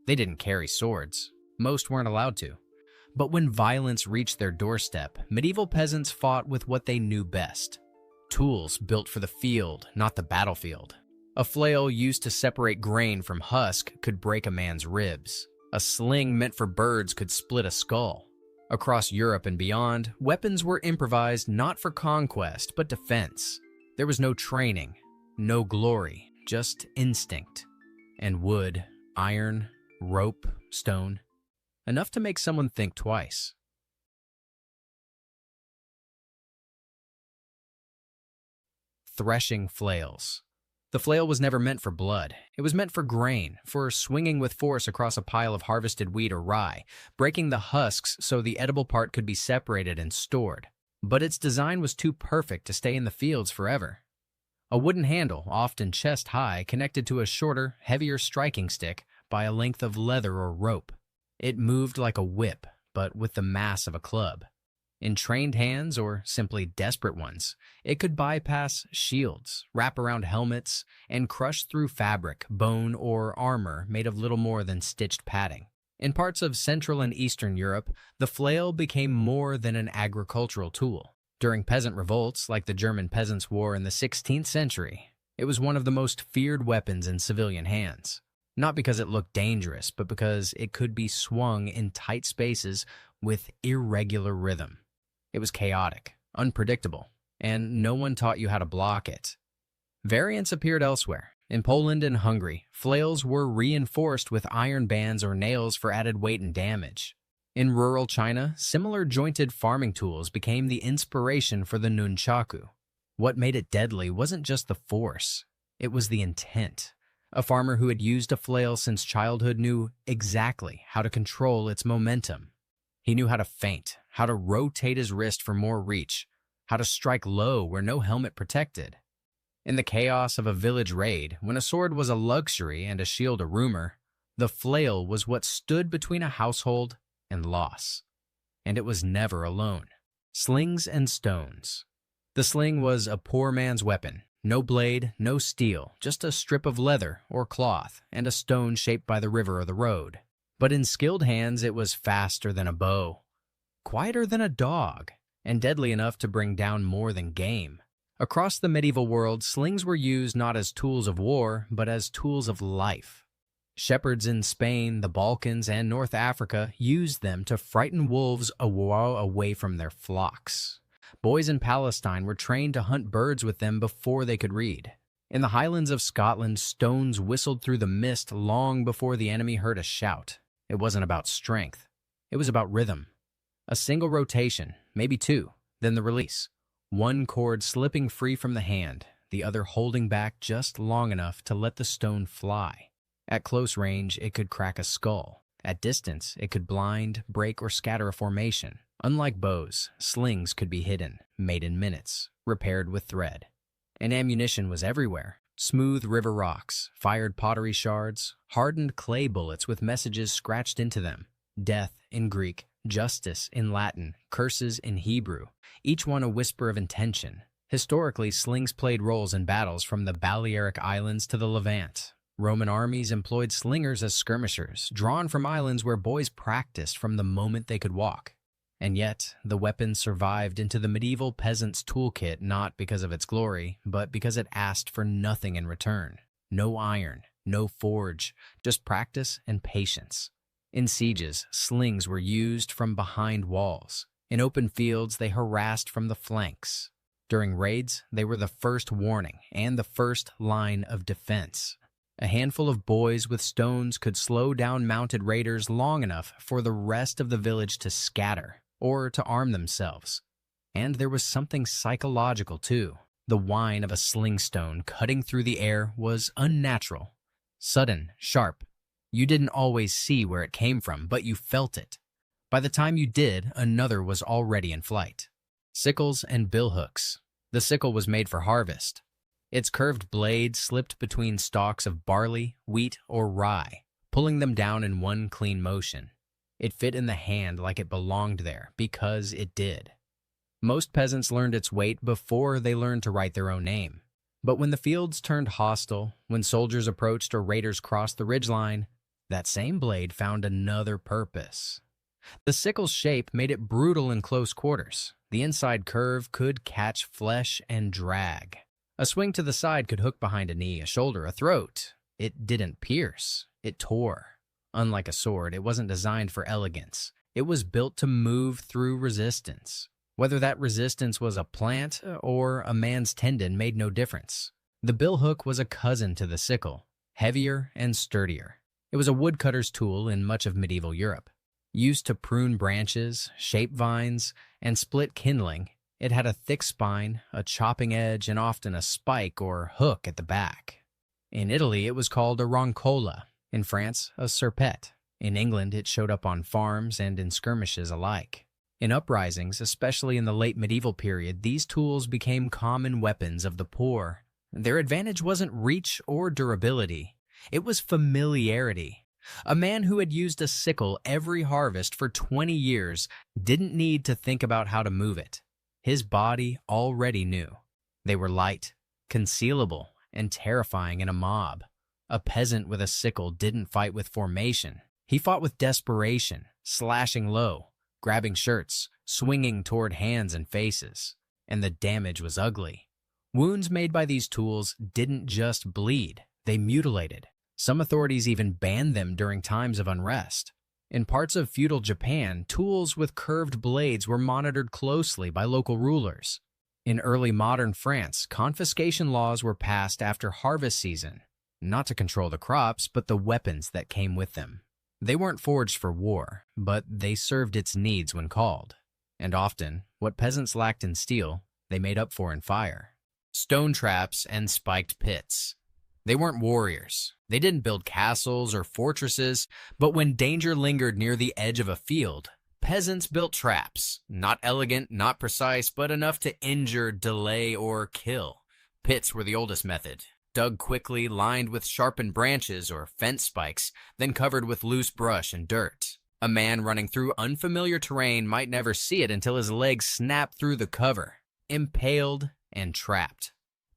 They didn't carry swords. Most weren't allowed to. But when violence reached their doorstep, medieval peasants fought with what they knew best. Tools built for the field, not the battlefield. A flail used to separate grain from husk could break a man's ribs. A sling meant for birds could split a skull. Across Europe and beyond, weapons were improvised not for conquest, but defense. There was no training, no glory, just instinct. And wood, iron, rope, stone. Enough to make someone think twice. Threshing flails. The flail was never meant for blood. It was meant for grain, for swinging with force across a pile of harvested wheat or rye, breaking the husks so the edible part could be separated and stored. But its design was too perfect to stay in the fields forever. A wooden handle, often chest high, connected to a shorter, heavier striking stick by a length of leather or rope. It moved like a whip, but with the mass of a club. In trained hands, or simply desperate ones, it could bypass shields, wrap around helmets, and crush through fabric, bone, or armor made of little more than stitched padding. In parts of Central and Eastern Europe, the flail became more than an agricultural tool. During peasant revolts, like the German Peasants' War in the 16th century, it was one of the most feared weapons in civilian hands. Not because it looked dangerous, but because it could be swung in tight spaces with irregular rhythm. It was chaotic, unpredictable, and no one taught you how to block it. Variants appeared elsewhere. In Poland and Hungary, flails were reinforced with iron bands or nails for added weight and damage. In rural China, similar jointed farming tools became the inspiration for the nunchaku. What made it deadly wasn't just the force, it was the intent. A farmer who had used a flail since childhood knew exactly how to control its momentum. He knew how to feint, how to rotate his wrist for more reach, how to strike low where no helmet protected. In the chaos of a village raid, when a sword was a luxury and a shield a rumor, the flail was what stood between a household and loss. And it was never alone. Slings and stones. The sling was a poor man's weapon. No blade, no steel, just a strip of leather or cloth and a stone shaped by the river or the road. But in skilled hands, it was faster than a bow, quieter than a dog, and deadly enough to bring down more than game. Across the medieval world, slings were used not as tools of war, but as tools of life. Shepherds in Spain, the Balkans, and North Africa used them to frighten wolves away from their flocks. Boys in Palestine were trained to hunt birds with them before they could read. In the highlands of Scotland, stones whistled through the mist long before the enemy heard a shout. It wasn't about strength. It was about rhythm. A single rotation, maybe two, then the release. One cord slipping free from the hand, the other holding back just long enough to let the stone fly. At close range, it could crack a skull. At distance, it could blind, break, or scatter a formation. Unlike bows, slings could be hidden, made in minutes, repaired with thread. And ammunition was everywhere. Smooth river rocks, fired pottery shards, hardened clay bullets with messages scratched into them. Death in Greek, justice in Latin, curses in Hebrew, each one a whisper of intention. Historically, slings played roles in battles from the Balearic Islands to the Levant. Roman armies employed slingers as skirmishers, drawn from islands where boys practiced from the moment they could walk. And yet, the weapon survived into the medieval peasant's toolkit not because of its glory, but because it asked for nothing in return. No iron, no forge, just practice and patience. In sieges, slings were used from behind walls. In open fields, they harassed from the flanks. During raids, they were the first warning and the first line of defense. A handful of boys with stones could slow down mounted raiders long enough for the rest of the village to scatter or to arm themselves. And there was something psychological, too. The whine of a sling stone cutting through the air was unnatural. Sudden, sharp. You didn't always see where it came from, but you felt it. By the time you did, another was already in flight. Sickles and billhooks. The sickle was made for harvest. Its curved blade slipped between stalks of barley, wheat, or rye, pulling them down in one clean motion. It fit in the hand like it belonged there, because it did. Most peasants learned its weight before they learned to write their own name. But when the fields turned hostile, when soldiers approached or raiders crossed the ridgeline, That same blade found another purpose. The sickle's shape made it brutal in close quarters. The inside curve could catch flesh and drag. A swing to the side could hook behind a knee, a shoulder, a throat. It didn't pierce, it tore. Unlike a sword, it wasn't designed for elegance. It was built to move through resistance. Whether that resistance was a plant or a man's tendon made no difference. The billhook was a cousin to the sickle, heavier and sturdier. It was a woodcutter's tool in much of medieval Europe. Used to prune branches, shape vines, and split kindling, it had a thick spine, a chopping edge, and often a spike or hook at the back. In Italy, it was called a roncola. In France, a serpette. In England, it showed up on farms and in skirmishes alike. In uprisings, especially in the late medieval period, these tools became common weapons of the poor. Their advantage wasn't reach or durability. It was familiarity. A man who had used a sickle every harvest for 20 years didn't need to think about how to move it. His body already knew. They were light, concealable, and terrifying in a mob. A peasant with a sickle didn't fight with formation. He fought with desperation, slashing low, grabbing shirts, swinging toward hands and faces. And the damage was ugly. Wounds made by these tools didn't just bleed, they mutilated. Some authorities even banned them during times of unrest. In parts of feudal Japan, tools with curved blades were monitored closely by local rulers. In early modern France, confiscation laws were passed after harvest season, not to control the crops, but the weapons that came with them. They weren't forged for war, but they served its needs when called. And often, what peasants lacked in steel, they made up for in fire. Stone traps and spiked pits. They weren't warriors. They didn't build castles or fortresses, but when danger lingered near the edge of a field, peasants built traps. Not elegant, not precise, but enough to injure, delay, or kill. Pits were the oldest method. Dug quickly, lined with sharpened branches or fence spikes, then covered with loose brush and dirt. A man running through unfamiliar terrain might never see it until his legs snapped through the cover, impaled and trapped.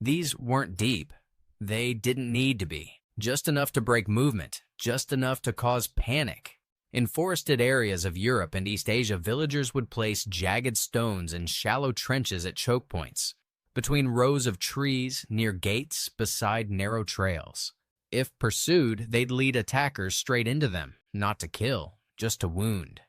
These weren't deep. They didn't need to be. Just enough to break movement, just enough to cause panic. In forested areas of Europe and East Asia, villagers would place jagged stones in shallow trenches at choke points, between rows of trees, near gates, beside narrow trails. If pursued, they'd lead attackers straight into them, not to kill, just to wound.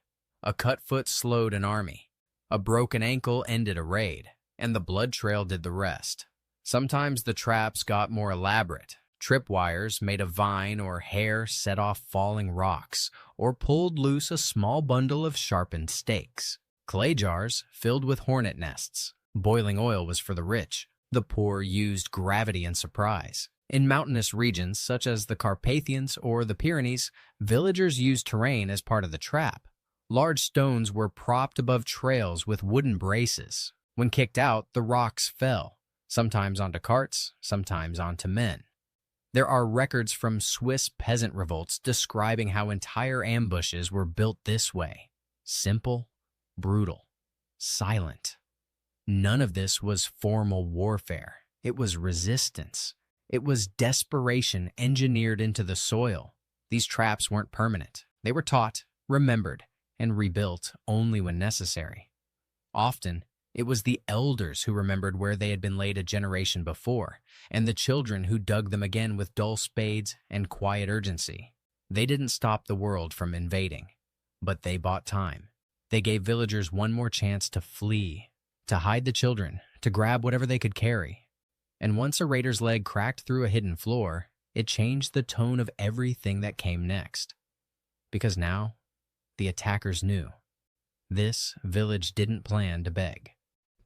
A cut foot slowed an army. A broken ankle ended a raid, and the blood trail did the rest. Sometimes the traps got more elaborate. Tripwires made of vine or hair set off falling rocks, or pulled loose a small bundle of sharpened stakes. Clay jars filled with hornet nests. Boiling oil was for the rich. The poor used gravity and surprise. In mountainous regions, such as the Carpathians or the Pyrenees, villagers used terrain as part of the trap. Large stones were propped above trails with wooden braces. When kicked out, the rocks fell, sometimes onto carts, sometimes onto men. There are records from Swiss peasant revolts describing how entire ambushes were built this way. Simple, brutal, silent. None of this was formal warfare. It was resistance. It was desperation engineered into the soil. These traps weren't permanent. They were taught, remembered, and rebuilt only when necessary. Often, it was the elders who remembered where they had been laid a generation before, and the children who dug them again with dull spades and quiet urgency. They didn't stop the world from invading, but they bought time. They gave villagers one more chance to flee, to hide the children, to grab whatever they could carry. And once a raider's leg cracked through a hidden floor, it changed the tone of everything that came next. Because now, the attackers knew. This village didn't plan to beg.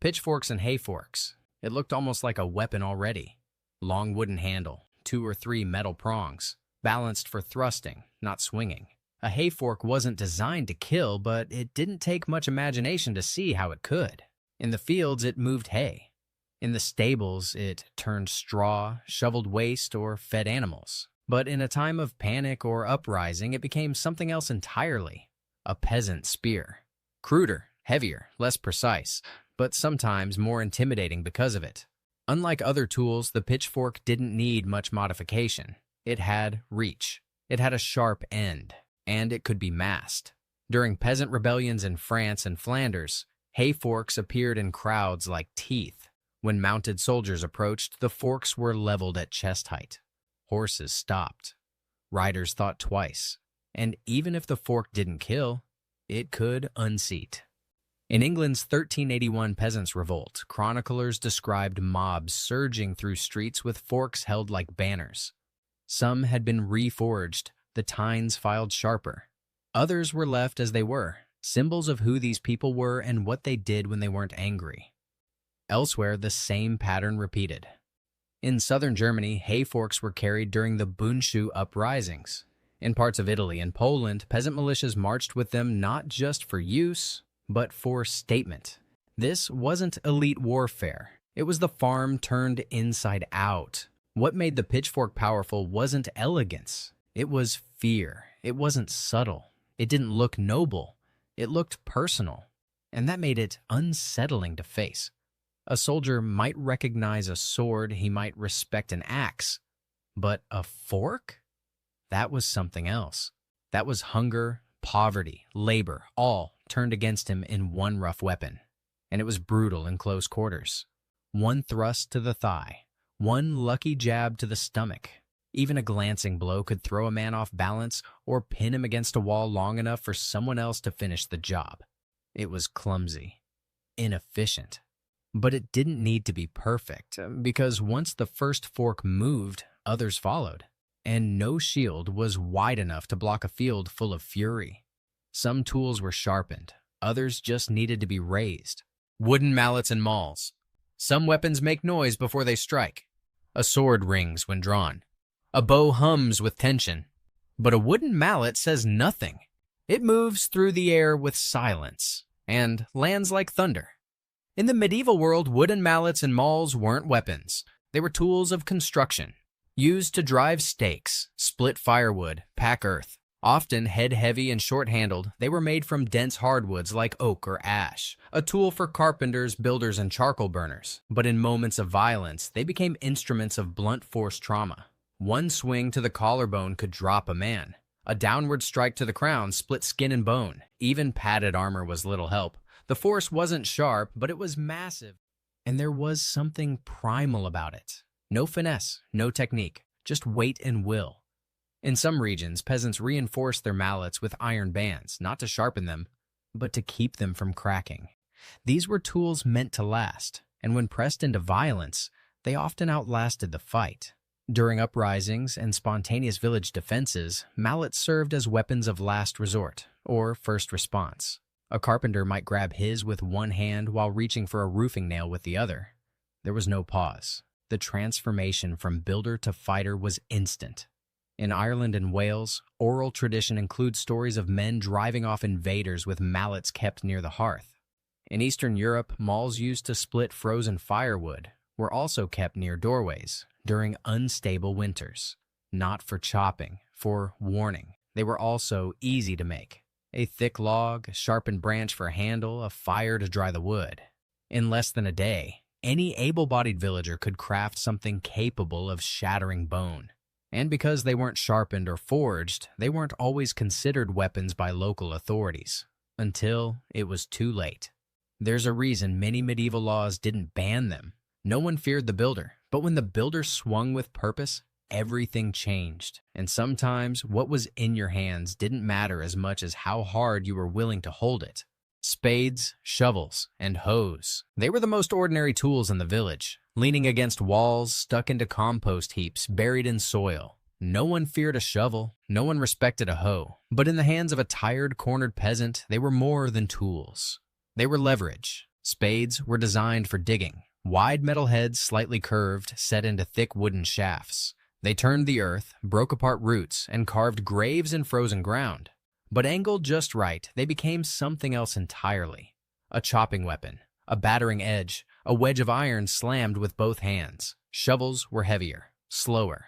Pitchforks and hayforks. It looked almost like a weapon already. Long wooden handle, 2 or 3 metal prongs, balanced for thrusting, not swinging. A hayfork wasn't designed to kill, but it didn't take much imagination to see how it could. In the fields, it moved hay. In the stables, it turned straw, shoveled waste, or fed animals. But in a time of panic or uprising, it became something else entirely. A peasant spear. Cruder, heavier, less precise, but sometimes more intimidating because of it. Unlike other tools, the pitchfork didn't need much modification. It had reach. It had a sharp end, and it could be masked. During peasant rebellions in France and Flanders, hay forks appeared in crowds like teeth. When mounted soldiers approached, the forks were leveled at chest height. Horses stopped. Riders thought twice, and even if the fork didn't kill, it could unseat. In England's 1381 Peasants' Revolt, chroniclers described mobs surging through streets with forks held like banners. Some had been reforged, the tines filed sharper. Others were left as they were, symbols of who these people were and what they did when they weren't angry. Elsewhere, the same pattern repeated. In southern Germany, hay forks were carried during the Bundschuh uprisings. In parts of Italy and Poland, peasant militias marched with them not just for use, but for statement. This wasn't elite warfare. It was the farm turned inside out. What made the pitchfork powerful wasn't elegance. It was fear. It wasn't subtle. It didn't look noble. It looked personal. And that made it unsettling to face. A soldier might recognize a sword, he might respect an axe. But a fork? That was something else. That was hunger, poverty, labor, all turned against him in one rough weapon. And it was brutal in close quarters. One thrust to the thigh, one lucky jab to the stomach. Even a glancing blow could throw a man off balance or pin him against a wall long enough for someone else to finish the job. It was clumsy, inefficient. But it didn't need to be perfect, because once the first fork moved, others followed. And no shield was wide enough to block a field full of fury. Some tools were sharpened, others just needed to be raised. Wooden mallets and mauls. Some weapons make noise before they strike. A sword rings when drawn. A bow hums with tension. But a wooden mallet says nothing. It moves through the air with silence and lands like thunder. In the medieval world, wooden mallets and mauls weren't weapons. They were tools of construction, used to drive stakes, split firewood, pack earth. Often head-heavy and short-handled, they were made from dense hardwoods like oak or ash, a tool for carpenters, builders, and charcoal burners. But in moments of violence, they became instruments of blunt force trauma. One swing to the collarbone could drop a man. A downward strike to the crown split skin and bone. Even padded armor was little help. The force wasn't sharp, but it was massive. And there was something primal about it. No finesse, no technique, just weight and will. In some regions, peasants reinforced their mallets with iron bands, not to sharpen them, but to keep them from cracking. These were tools meant to last, and when pressed into violence, they often outlasted the fight. During uprisings and spontaneous village defenses, mallets served as weapons of last resort, or first response. A carpenter might grab his with one hand while reaching for a roofing nail with the other. There was no pause. The transformation from builder to fighter was instant. In Ireland and Wales, oral tradition includes stories of men driving off invaders with mallets kept near the hearth. In Eastern Europe, mauls used to split frozen firewood were also kept near doorways during unstable winters. Not for chopping, for warning. They were also easy to make. A thick log, a sharpened branch for a handle, a fire to dry the wood. In less than a day, any able-bodied villager could craft something capable of shattering bone. And because they weren't sharpened or forged, they weren't always considered weapons by local authorities, until it was too late. There's a reason many medieval laws didn't ban them. No one feared the builder, but when the builder swung with purpose, everything changed. And sometimes what was in your hands didn't matter as much as how hard you were willing to hold it. Spades, shovels, and hoes. They were the most ordinary tools in the village, leaning against walls, stuck into compost heaps, buried in soil. No one feared a shovel, no one respected a hoe. But in the hands of a tired, cornered peasant, they were more than tools. They were leverage. Spades were designed for digging. Wide metal heads, slightly curved, set into thick wooden shafts. They turned the earth, broke apart roots, and carved graves in frozen ground. But angled just right, they became something else entirely. A chopping weapon, a battering edge, a wedge of iron slammed with both hands. Shovels were heavier, slower.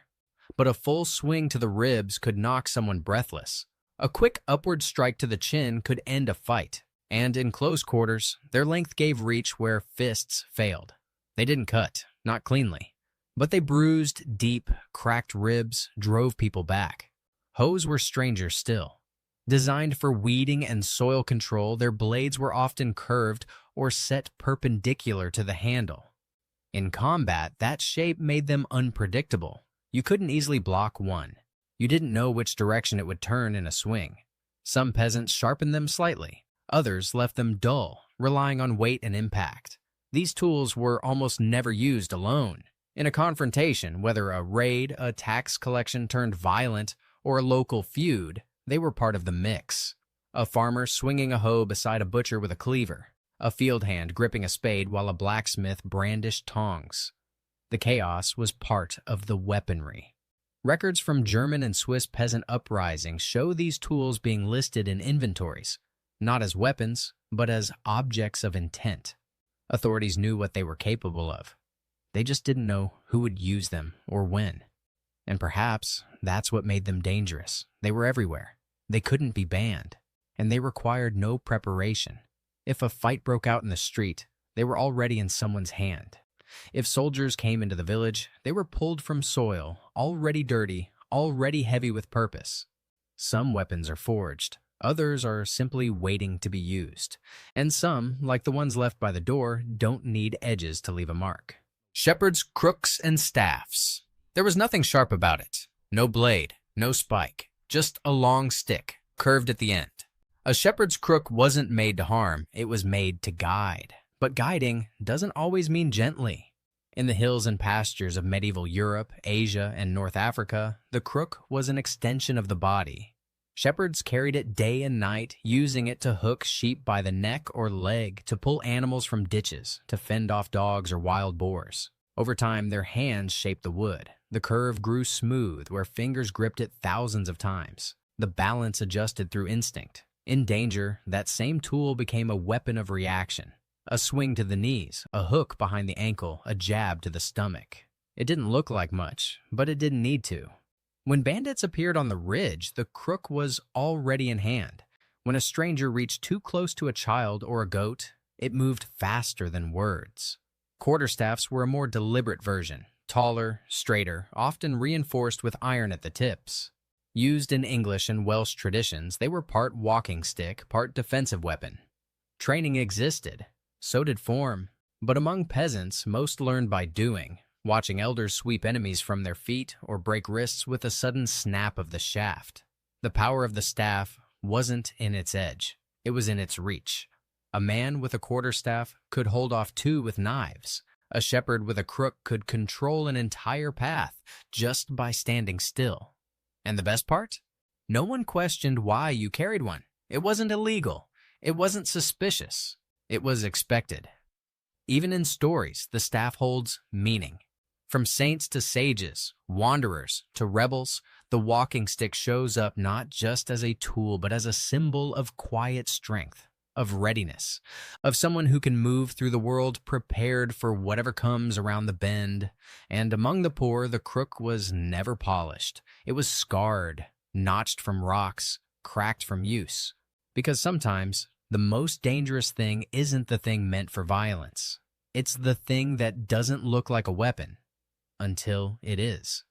But a full swing to the ribs could knock someone breathless. A quick upward strike to the chin could end a fight. And in close quarters, their length gave reach where fists failed. They didn't cut, not cleanly. But they bruised deep, cracked ribs, drove people back. Hoes were stranger still. Designed for weeding and soil control, their blades were often curved or set perpendicular to the handle. In combat, that shape made them unpredictable. You couldn't easily block one. You didn't know which direction it would turn in a swing. Some peasants sharpened them slightly. Others left them dull, relying on weight and impact. These tools were almost never used alone. In a confrontation, whether a raid, a tax collection turned violent, or a local feud, they were part of the mix. A farmer swinging a hoe beside a butcher with a cleaver. A field hand gripping a spade while a blacksmith brandished tongs. The chaos was part of the weaponry. Records from German and Swiss peasant uprisings show these tools being listed in inventories, not as weapons, but as objects of intent. Authorities knew what they were capable of. They just didn't know who would use them or when. And perhaps that's what made them dangerous. They were everywhere. They couldn't be banned. And they required no preparation. If a fight broke out in the street, they were already in someone's hand. If soldiers came into the village, they were pulled from soil, already dirty, already heavy with purpose. Some weapons are forged. Others are simply waiting to be used. And some, like the ones left by the door, don't need edges to leave a mark. Shepherds, crooks, and staffs. There was nothing sharp about it. No blade, no spike, just a long stick, curved at the end. A shepherd's crook wasn't made to harm, it was made to guide. But guiding doesn't always mean gently. In the hills and pastures of medieval Europe, Asia, and North Africa, the crook was an extension of the body. Shepherds carried it day and night, using it to hook sheep by the neck or leg, to pull animals from ditches, to fend off dogs or wild boars. Over time, their hands shaped the wood. The curve grew smooth where fingers gripped it thousands of times. The balance adjusted through instinct. In danger, that same tool became a weapon of reaction. A swing to the knees, a hook behind the ankle, a jab to the stomach. It didn't look like much, but it didn't need to. When bandits appeared on the ridge, the crook was already in hand. When a stranger reached too close to a child or a goat, it moved faster than words. Quarterstaffs were a more deliberate version, taller, straighter, often reinforced with iron at the tips. Used in English and Welsh traditions, they were part walking stick, part defensive weapon. Training existed, so did form, but among peasants, most learned by doing, watching elders sweep enemies from their feet or break wrists with a sudden snap of the shaft. The power of the staff wasn't in its edge, it was in its reach. A man with a quarterstaff could hold off two with knives. A shepherd with a crook could control an entire path just by standing still. And the best part? No one questioned why you carried one. It wasn't illegal. It wasn't suspicious. It was expected. Even in stories, the staff holds meaning. From saints to sages, wanderers to rebels, the walking stick shows up not just as a tool, but as a symbol of quiet strength, of readiness, of someone who can move through the world prepared for whatever comes around the bend. And among the poor, the crook was never polished. It was scarred, notched from rocks, cracked from use. Because sometimes, the most dangerous thing isn't the thing meant for violence. It's the thing that doesn't look like a weapon. Until it is.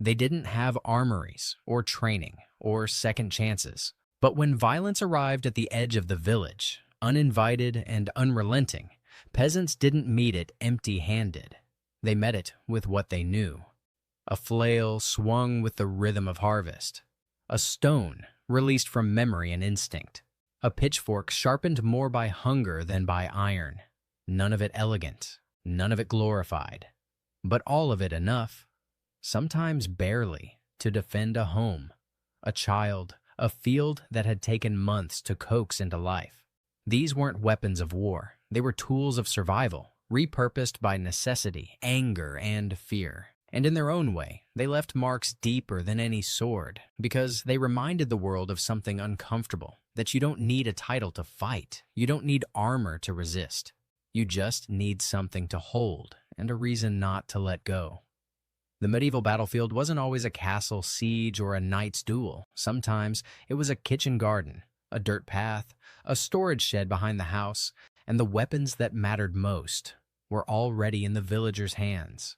They didn't have armories, or training, or second chances. But when violence arrived at the edge of the village, uninvited and unrelenting, peasants didn't meet it empty-handed. They met it with what they knew. A flail swung with the rhythm of harvest. A stone released from memory and instinct. A pitchfork sharpened more by hunger than by iron. None of it elegant, none of it glorified. But all of it enough, sometimes barely, to defend a home, a child, a field that had taken months to coax into life. These weren't weapons of war. They were tools of survival, repurposed by necessity, anger, and fear. And in their own way, they left marks deeper than any sword, because they reminded the world of something uncomfortable, that you don't need a title to fight, you don't need armor to resist. You just need something to hold and a reason not to let go. The medieval battlefield wasn't always a castle siege or a knight's duel. Sometimes it was a kitchen garden, a dirt path, a storage shed behind the house, and the weapons that mattered most were already in the villagers' hands.